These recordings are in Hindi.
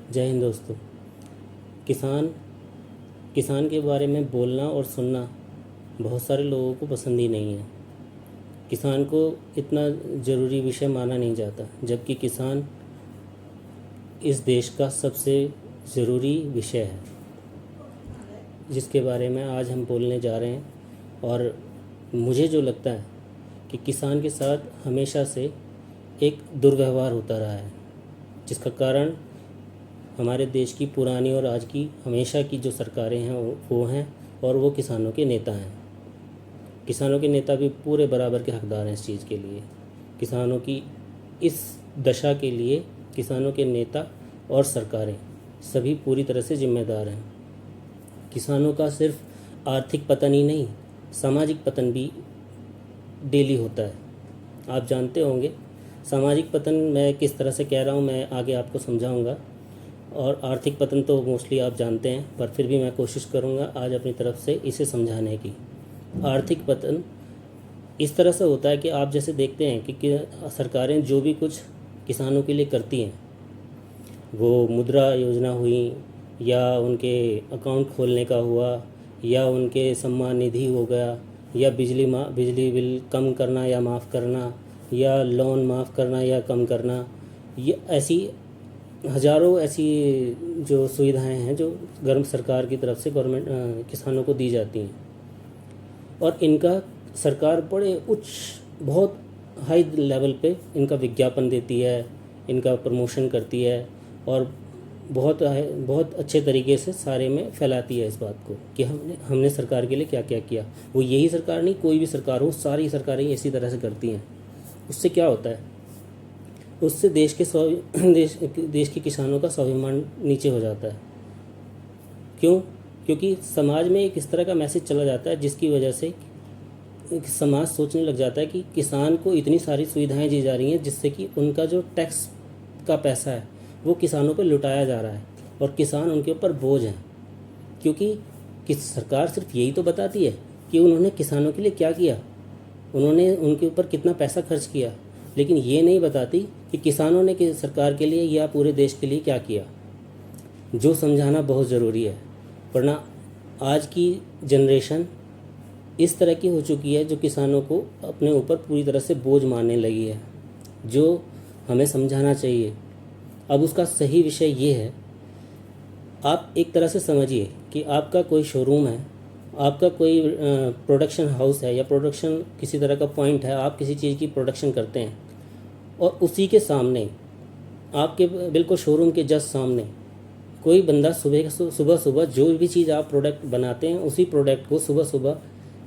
जय हिंद दोस्तों। किसान किसान के बारे में बोलना और सुनना बहुत सारे लोगों को पसंद ही नहीं है। किसान को इतना ज़रूरी विषय माना नहीं जाता, जबकि किसान इस देश का सबसे ज़रूरी विषय है, जिसके बारे में आज हम बोलने जा रहे हैं। और मुझे जो लगता है कि किसान के साथ हमेशा से एक दुर्व्यवहार होता रहा है, जिसका कारण हमारे देश की पुरानी और आज की हमेशा की जो सरकारें हैं वो हैं, और वो किसानों के नेता हैं। किसानों के नेता भी पूरे बराबर के हकदार हैं इस चीज़ के लिए। किसानों की इस दशा के लिए किसानों के नेता और सरकारें सभी पूरी तरह से जिम्मेदार हैं। किसानों का सिर्फ आर्थिक पतन ही नहीं, सामाजिक पतन भी डेली होता है। आप जानते होंगे सामाजिक पतन मैं किस तरह से कह रहा हूँ, मैं आगे आपको समझाऊंगा। और आर्थिक पतन तो मोस्टली आप जानते हैं, पर फिर भी मैं कोशिश करूँगा आज अपनी तरफ से इसे समझाने की। आर्थिक पतन इस तरह से होता है कि आप जैसे देखते हैं कि सरकारें जो भी कुछ किसानों के लिए करती हैं, वो मुद्रा योजना हुई, या उनके अकाउंट खोलने का हुआ, या उनके सम्मान निधि हो गया, या बिजली बिल कम करना या माफ़ करना, या लोन माफ़ करना या कम करना, ये ऐसी हज़ारों ऐसी जो सुविधाएं हैं जो सरकार की तरफ से गवर्नमेंट किसानों को दी जाती हैं। और इनका सरकार बड़े उच्च बहुत हाई लेवल पे इनका विज्ञापन देती है, इनका प्रमोशन करती है, और बहुत अच्छे तरीके से सारे में फैलाती है इस बात को कि हमने सरकार के लिए क्या क्या किया। वो यही सरकार नहीं, कोई भी सरकार हो, सारी सरकारें इसी तरह से करती हैं। उससे क्या होता है, उससे देश के किसानों का स्वाभिमान नीचे हो जाता है। क्यों? क्योंकि समाज में एक इस तरह का मैसेज चला जाता है जिसकी वजह से समाज सोचने लग जाता है कि किसान को इतनी सारी सुविधाएं दी जा रही हैं, जिससे कि उनका जो टैक्स का पैसा है वो किसानों पर लुटाया जा रहा है, और किसान उनके ऊपर बोझ हैं। क्योंकि सरकार सिर्फ यही तो बताती है कि उन्होंने किसानों के लिए क्या किया, उन्होंने उनके ऊपर कितना पैसा खर्च किया, लेकिन ये नहीं बताती कि किसानों ने सरकार के लिए या पूरे देश के लिए क्या किया, जो समझाना बहुत ज़रूरी है। वरना आज की जनरेशन इस तरह की हो चुकी है जो किसानों को अपने ऊपर पूरी तरह से बोझ मानने लगी है, जो हमें समझाना चाहिए। अब उसका सही विषय ये है, आप एक तरह से समझिए कि आपका कोई शोरूम है, आपका कोई प्रोडक्शन हाउस है, या प्रोडक्शन किसी तरह का पॉइंट है, आप किसी चीज़ की प्रोडक्शन करते हैं, और उसी के सामने आपके बिल्कुल शोरूम के जस्ट सामने कोई बंदा सुबह सुबह जो भी चीज़ आप प्रोडक्ट बनाते हैं उसी प्रोडक्ट को सुबह सुबह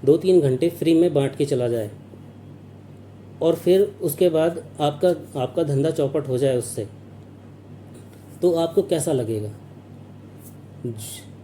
2-3 घंटे फ्री में बांट के चला जाए, और फिर उसके बाद आपका धंधा चौपट हो जाए उससे, तो आपको कैसा लगेगा?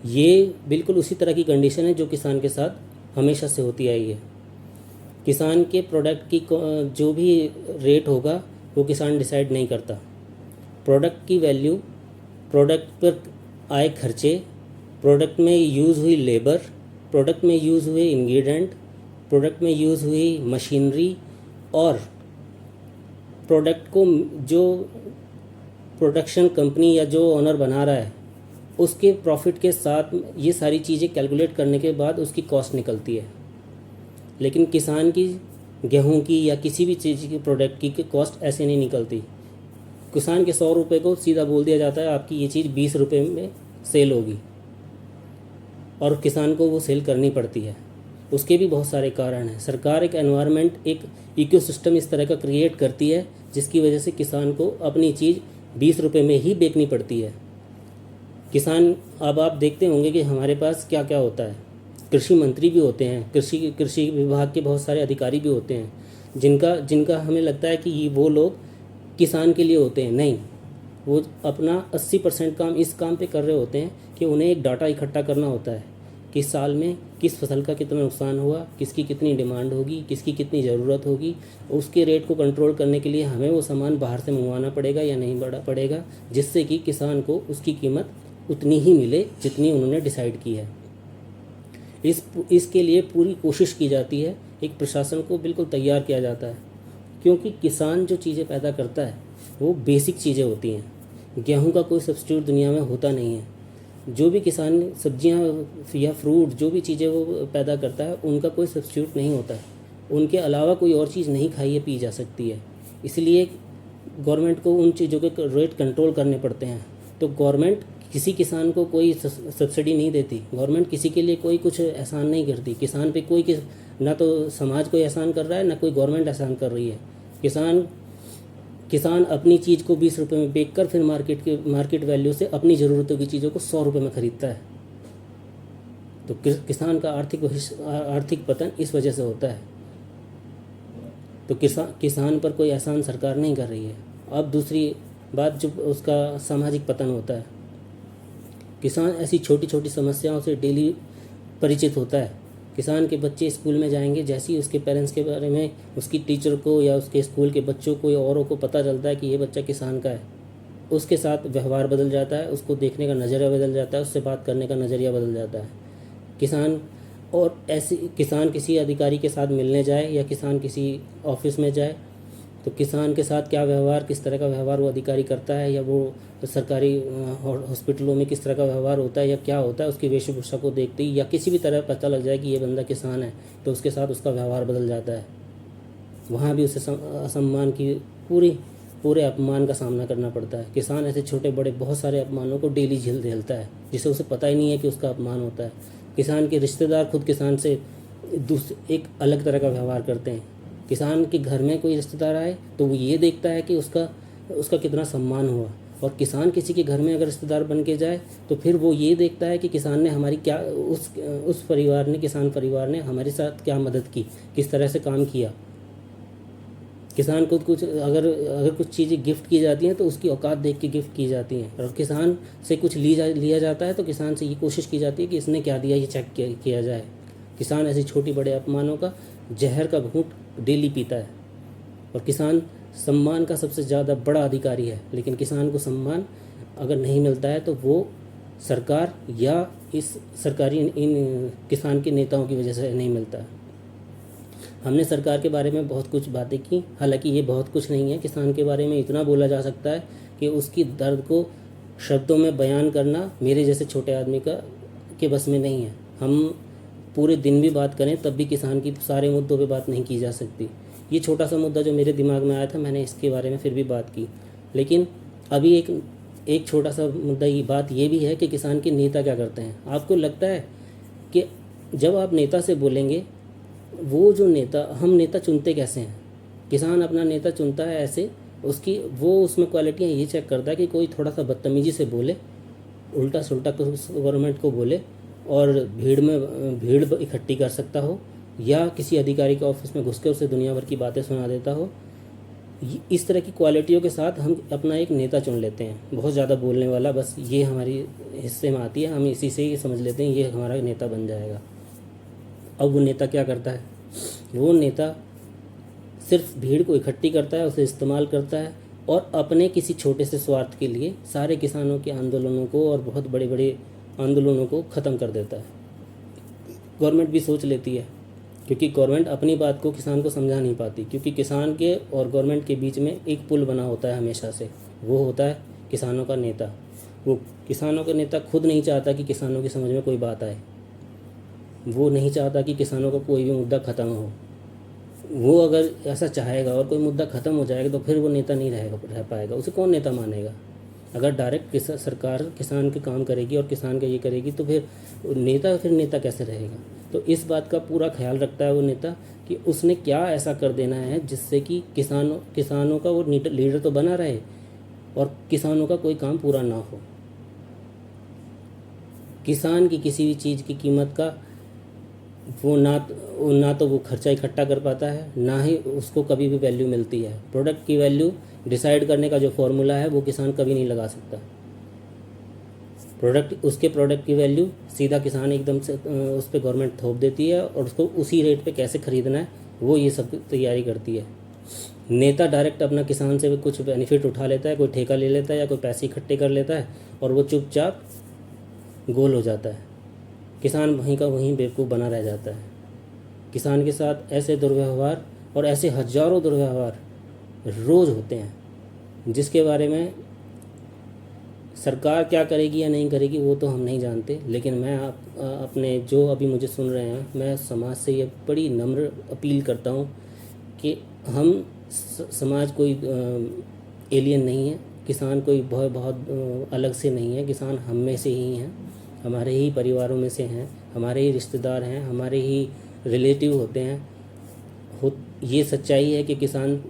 ये बिल्कुल उसी तरह की कंडीशन है जो किसान के साथ हमेशा से होती आई है। किसान के प्रोडक्ट की जो भी रेट होगा वो किसान डिसाइड नहीं करता। प्रोडक्ट की वैल्यू, प्रोडक्ट पर आए खर्चे, प्रोडक्ट में यूज़ हुई लेबर, प्रोडक्ट में यूज़ हुए इंग्रेडिएंट, प्रोडक्ट में यूज़ हुई मशीनरी, और प्रोडक्ट को जो प्रोडक्शन कंपनी या जो ओनर बना रहा है उसके प्रॉफिट के साथ ये सारी चीज़ें कैलकुलेट करने के बाद उसकी कॉस्ट निकलती है। लेकिन किसान की गेहूं की या किसी भी चीज़ की प्रोडक्ट की कॉस्ट ऐसे नहीं निकलती। किसान के 100 रुपये को सीधा बोल दिया जाता है आपकी ये चीज़ 20 रुपये में सेल होगी, और किसान को वो सेल करनी पड़ती है। उसके भी बहुत सारे कारण हैं। सरकार एक एनवायरनमेंट, एक इकोसिस्टम इस तरह का क्रिएट करती है जिसकी वजह से किसान को अपनी चीज़ 20 रुपये में ही बेचनी पड़ती है। किसान, अब आप देखते होंगे कि हमारे पास क्या क्या होता है। कृषि मंत्री भी होते हैं, कृषि विभाग के बहुत सारे अधिकारी भी होते हैं, जिनका हमें लगता है कि वो लोग किसान के लिए होते हैं। नहीं, वो अपना 80% काम इस काम पे कर रहे होते हैं कि उन्हें एक डाटा इकट्ठा करना होता है कि साल में किस फसल का कितना नुकसान हुआ, किसकी कितनी डिमांड होगी, किसकी कितनी ज़रूरत होगी। उसके रेट को कंट्रोल करने के लिए हमें वो सामान बाहर से मंगवाना पड़ेगा या नहीं पड़ेगा, जिससे कि किसान को उसकी कीमत उतनी ही मिले जितनी उन्होंने डिसाइड की है। इसके लिए पूरी कोशिश की जाती है, एक प्रशासन को बिल्कुल तैयार किया जाता है, क्योंकि किसान जो चीज़ें पैदा करता है वो बेसिक चीज़ें होती हैं। गेहूं का कोई सब्स्टिट्यूट दुनिया में होता नहीं है। जो भी किसान सब्जियां या फ्रूट जो भी चीज़ें वो पैदा करता है उनका कोई सब्स्टिट्यूट नहीं होता है। उनके अलावा कोई और चीज़ नहीं खाई या पी जा सकती है। इसलिए गवर्नमेंट को उन चीज़ों के रेट कंट्रोल करने पड़ते हैं। तो गवर्नमेंट किसी किसान को कोई सब्सिडी नहीं देती, गवर्नमेंट किसी के लिए कोई कुछ एहसान नहीं करती। किसान पे कोई ना तो समाज कोई एहसान कर रहा है, ना कोई गवर्नमेंट एहसान कर रही है। किसान अपनी चीज़ को 20 रुपये में बेचकर फिर मार्केट वैल्यू से अपनी ज़रूरतों की चीज़ों को 100 रुपये में ख़रीदता है। तो किसान का आर्थिक पतन इस वजह से होता है। तो किसान पर कोई एहसान सरकार नहीं कर रही है। अब दूसरी बात, जो उसका सामाजिक पतन होता है, किसान ऐसी छोटी छोटी समस्याओं से डेली परिचित होता है। किसान के बच्चे स्कूल में जाएंगे, जैसे ही उसके पेरेंट्स के बारे में उसकी टीचर को या उसके स्कूल के बच्चों को या औरों को पता चलता है कि ये बच्चा किसान का है, उसके साथ व्यवहार बदल जाता है, उसको देखने का नज़रिया बदल जाता है, उससे बात करने का नज़रिया बदल जाता है। किसान किसी अधिकारी के साथ मिलने जाए या किसान किसी ऑफिस में जाए तो किसान के साथ क्या व्यवहार, किस तरह का व्यवहार वो अधिकारी करता है, या वो सरकारी हॉस्पिटलों में किस तरह का व्यवहार होता है या क्या होता है, उसकी वेशभूषा को देखते ही या किसी भी तरह पता लग जाए कि ये बंदा किसान है, तो उसके साथ उसका व्यवहार बदल जाता है। वहाँ भी उसे असम्मान की पूरे अपमान का सामना करना पड़ता है। किसान ऐसे छोटे बड़े बहुत सारे अपमानों को डेली झेलता है, जिसे उसे पता ही नहीं है कि उसका अपमान होता है। किसान के रिश्तेदार खुद किसान से एक अलग तरह का व्यवहार करते हैं। किसान के घर में कोई रिश्तेदार आए तो वो ये देखता है कि उसका कितना सम्मान हुआ, और किसान किसी के घर में अगर रिश्तेदार बन के जाए तो फिर वो ये देखता है कि किसान ने हमारी क्या किसान परिवार ने हमारे साथ क्या मदद की, किस तरह से काम किया। किसान को कुछ अगर कुछ चीज़ें गिफ्ट की जाती हैं तो उसकी औकात देख के गिफ्ट की जाती हैं, और किसान से कुछ लिया जाता है तो किसान से ये कोशिश की जाती है कि इसने क्या दिया ये चेक किया जाए। किसान ऐसी छोटी बड़े अपमानों का जहर का घूंट डेली पीता है। और किसान सम्मान का सबसे ज़्यादा बड़ा अधिकारी है, लेकिन किसान को सम्मान अगर नहीं मिलता है तो वो सरकार या इस सरकारी इन किसान के नेताओं की वजह से नहीं मिलता। हमने सरकार के बारे में बहुत कुछ बातें की, हालांकि ये बहुत कुछ नहीं है। किसान के बारे में इतना बोला जा सकता है कि उसकी दर्द को शब्दों में बयान करना मेरे जैसे छोटे आदमी के बस में नहीं है। हम पूरे दिन भी बात करें तब भी किसान की सारे मुद्दों पे बात नहीं की जा सकती। ये छोटा सा मुद्दा जो मेरे दिमाग में आया था, मैंने इसके बारे में फिर भी बात की। लेकिन अभी एक छोटा सा मुद्दा ये बात ये भी है कि किसान के नेता क्या करते हैं। आपको लगता है कि जब आप नेता से बोलेंगे, वो जो हम नेता चुनते कैसे हैं? किसान अपना नेता चुनता है ऐसे, उसमें क्वालिटियाँ ये चेक करता है कि कोई थोड़ा सा बदतमीजी से बोले, उल्टा सुल्टा गवर्नमेंट को बोले, और भीड़ इकट्ठी कर सकता हो, या किसी अधिकारी के ऑफिस में घुस के उसे दुनिया भर की बातें सुना देता हो। इस तरह की क्वालिटियों के साथ हम अपना एक नेता चुन लेते हैं, बहुत ज़्यादा बोलने वाला, बस ये हमारी हिस्से में आती है, हम इसी से ही समझ लेते हैं ये हमारा नेता बन जाएगा। अब वो नेता क्या करता है? वो नेता सिर्फ भीड़ को इकट्ठी करता है, उसे इस्तेमाल करता है, और अपने किसी छोटे से स्वार्थ के लिए सारे किसानों के आंदोलनों को और बहुत बड़े बड़े आंदोलनों को ख़त्म कर देता है। गवर्नमेंट भी सोच लेती है, क्योंकि गवर्नमेंट अपनी बात को किसान को समझा नहीं पाती, क्योंकि किसान के और गवर्नमेंट के बीच में एक पुल बना होता है हमेशा से, वो होता है किसानों का नेता। वो किसानों का नेता खुद नहीं चाहता कि किसानों की समझ में कोई बात आए, वो नहीं चाहता कि किसानों का कोई भी मुद्दा ख़त्म हो। वो अगर ऐसा चाहेगा और कोई मुद्दा ख़त्म हो जाएगा तो फिर वो नेता नहीं रह पाएगा, उसे कौन नेता मानेगा? अगर डायरेक्ट सरकार किसान के काम करेगी और किसान का ये करेगी तो फिर नेता कैसे रहेगा? तो इस बात का पूरा ख्याल रखता है वो नेता कि उसने क्या ऐसा कर देना है जिससे कि किसानों का वो लीडर तो बना रहे और किसानों का कोई काम पूरा ना हो। किसान की किसी भी चीज़ की कीमत का वो ना तो वो खर्चा इकट्ठा कर पाता है, ना ही उसको कभी भी वैल्यू मिलती है। प्रोडक्ट की वैल्यू डिसाइड करने का जो फॉर्मूला है वो किसान कभी नहीं लगा सकता। उसके प्रोडक्ट की वैल्यू सीधा किसान एकदम से उस पर गवर्नमेंट थोप देती है, और उसको उसी रेट पे कैसे ख़रीदना है वो ये सब तैयारी करती है। नेता डायरेक्ट अपना किसान से कुछ बेनिफिट उठा लेता है, कोई ठेका ले लेता है या कोई पैसे इकट्ठे कर लेता है, और वो चुपचाप गोल हो जाता है। किसान वहीं का वहीं बेवकूफ़ बना रह जाता है। किसान के साथ ऐसे दुर्व्यवहार और ऐसे हजारों दुर्व्यवहार रोज़ होते हैं, जिसके बारे में सरकार क्या करेगी या नहीं करेगी वो तो हम नहीं जानते, लेकिन मैं अपने जो अभी मुझे सुन रहे हैं, मैं समाज से ये बड़ी नम्र अपील करता हूँ कि हम समाज कोई एलियन नहीं है, किसान कोई बहुत बहुत अलग से नहीं है, किसान हम में से ही हैं, हमारे ही परिवारों में से हैं, हमारे ही रिश्तेदार हैं, हमारे ही रिलेटिव होते हैं। ये सच्चाई है कि किसान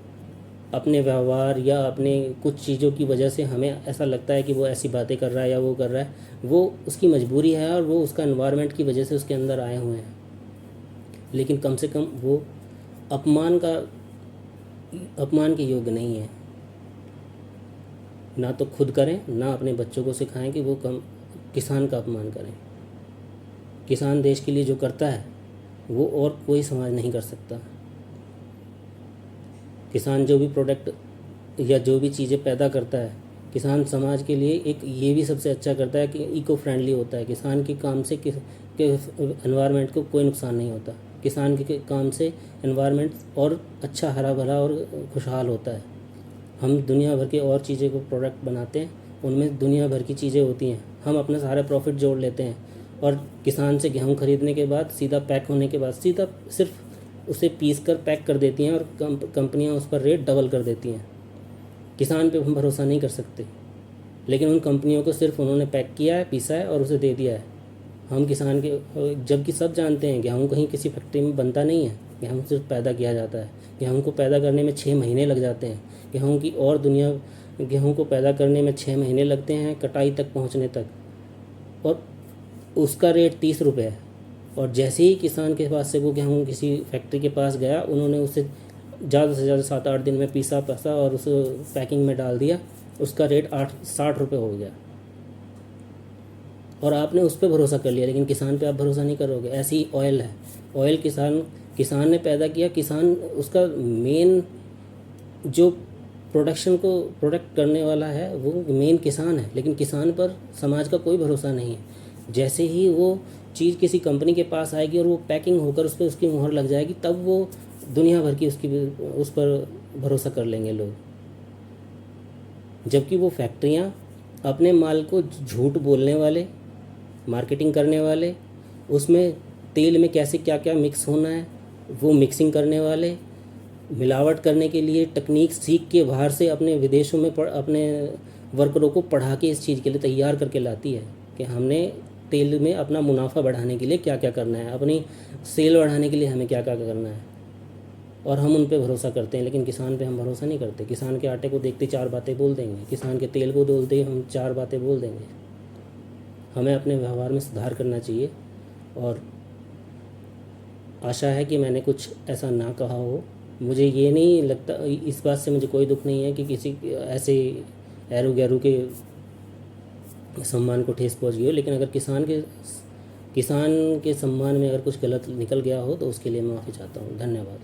अपने व्यवहार या अपने कुछ चीज़ों की वजह से हमें ऐसा लगता है कि वो ऐसी बातें कर रहा है या वो कर रहा है, वो उसकी मजबूरी है और वो उसका एनवायरनमेंट की वजह से उसके अंदर आए हुए हैं। लेकिन कम से कम वो अपमान के योग्य नहीं है। ना तो खुद करें, ना अपने बच्चों को सिखाएं कि वो किसान का अपमान करें। किसान देश के लिए जो करता है वो और कोई समाज नहीं कर सकता। किसान जो भी प्रोडक्ट या जो भी चीज़ें पैदा करता है, किसान समाज के लिए एक ये भी सबसे अच्छा करता है कि इको फ्रेंडली होता है। किसान के काम से एनवायरनमेंट को कोई नुकसान नहीं होता। किसान के काम से एनवायरनमेंट और अच्छा हरा भरा और खुशहाल होता है। हम दुनिया भर के और चीज़ें को प्रोडक्ट बनाते हैं, उनमें दुनिया भर की चीज़ें होती हैं, हम अपना सारा प्रॉफिट जोड़ लेते हैं और किसान से गेहूँ खरीदने के बाद सीधा पैक होने के बाद सीधा सिर्फ उसे पीस कर पैक कर देती हैं और कंपनियां उस पर रेट डबल कर देती हैं। किसान पे हम भरोसा नहीं कर सकते, लेकिन उन कंपनियों को सिर्फ उन्होंने पैक किया है, पीसा है और उसे दे दिया है। हम किसान के, जबकि सब जानते हैं गेहूँ कहीं किसी फैक्ट्री में बनता नहीं है, गेहूँ सिर्फ पैदा किया जाता है। गेहूँ को पैदा करने में 6 महीने लग जाते हैं। गेहूँ को पैदा करने में 6 महीने लगते हैं कटाई तक पहुँचने तक, और उसका रेट 30 रुपये है। और जैसे ही किसान के पास से वो गेहूँ किसी फैक्ट्री के पास गया, उन्होंने उसे ज़्यादा से ज़्यादा 7-8 दिन में पीसा और उसे पैकिंग में डाल दिया, उसका रेट 60 रुपये हो गया और आपने उस पर भरोसा कर लिया, लेकिन किसान पे आप भरोसा नहीं करोगे। ऐसी ही ऑयल है, ऑयल किसान ने पैदा किया, किसान उसका मेन जो प्रोडक्ट करने वाला है वो मेन किसान है, लेकिन किसान पर समाज का कोई भरोसा नहीं है। जैसे ही वो चीज़ किसी कंपनी के पास आएगी और वो पैकिंग होकर उस पर उसकी मुहर लग जाएगी, तब वो दुनिया भर की उस पर भरोसा कर लेंगे लोग। जबकि वो फैक्ट्रियाँ अपने माल को झूठ बोलने वाले, मार्केटिंग करने वाले, उसमें तेल में कैसे क्या क्या मिक्स होना है वो मिक्सिंग करने वाले, मिलावट करने के लिए टेक्निक सीख के बाहर से अपने विदेशों में अपने वर्करों को पढ़ा के इस चीज़ के लिए तैयार करके लाती है कि हमने तेल में अपना मुनाफा बढ़ाने के लिए क्या क्या करना है, अपनी सेल बढ़ाने के लिए हमें क्या क्या करना है, और हम उन पे भरोसा करते हैं। लेकिन किसान पे हम भरोसा नहीं करते। किसान के आटे को देखते 4 बातें बोल देंगे, किसान के तेल को बोलते हम 4 बातें बोल देंगे। हमें अपने व्यवहार में सुधार करना चाहिए, और आशा है कि मैंने कुछ ऐसा ना कहा हो। मुझे ये नहीं लगता, इस बात से मुझे कोई दुख नहीं है कि किसी ऐसे एरू गैरू के सम्मान को ठेस पहुंच गई हो, लेकिन अगर किसान के सम्मान में अगर कुछ गलत निकल गया हो तो उसके लिए मैं माफ़ी चाहता हूँ। धन्यवाद।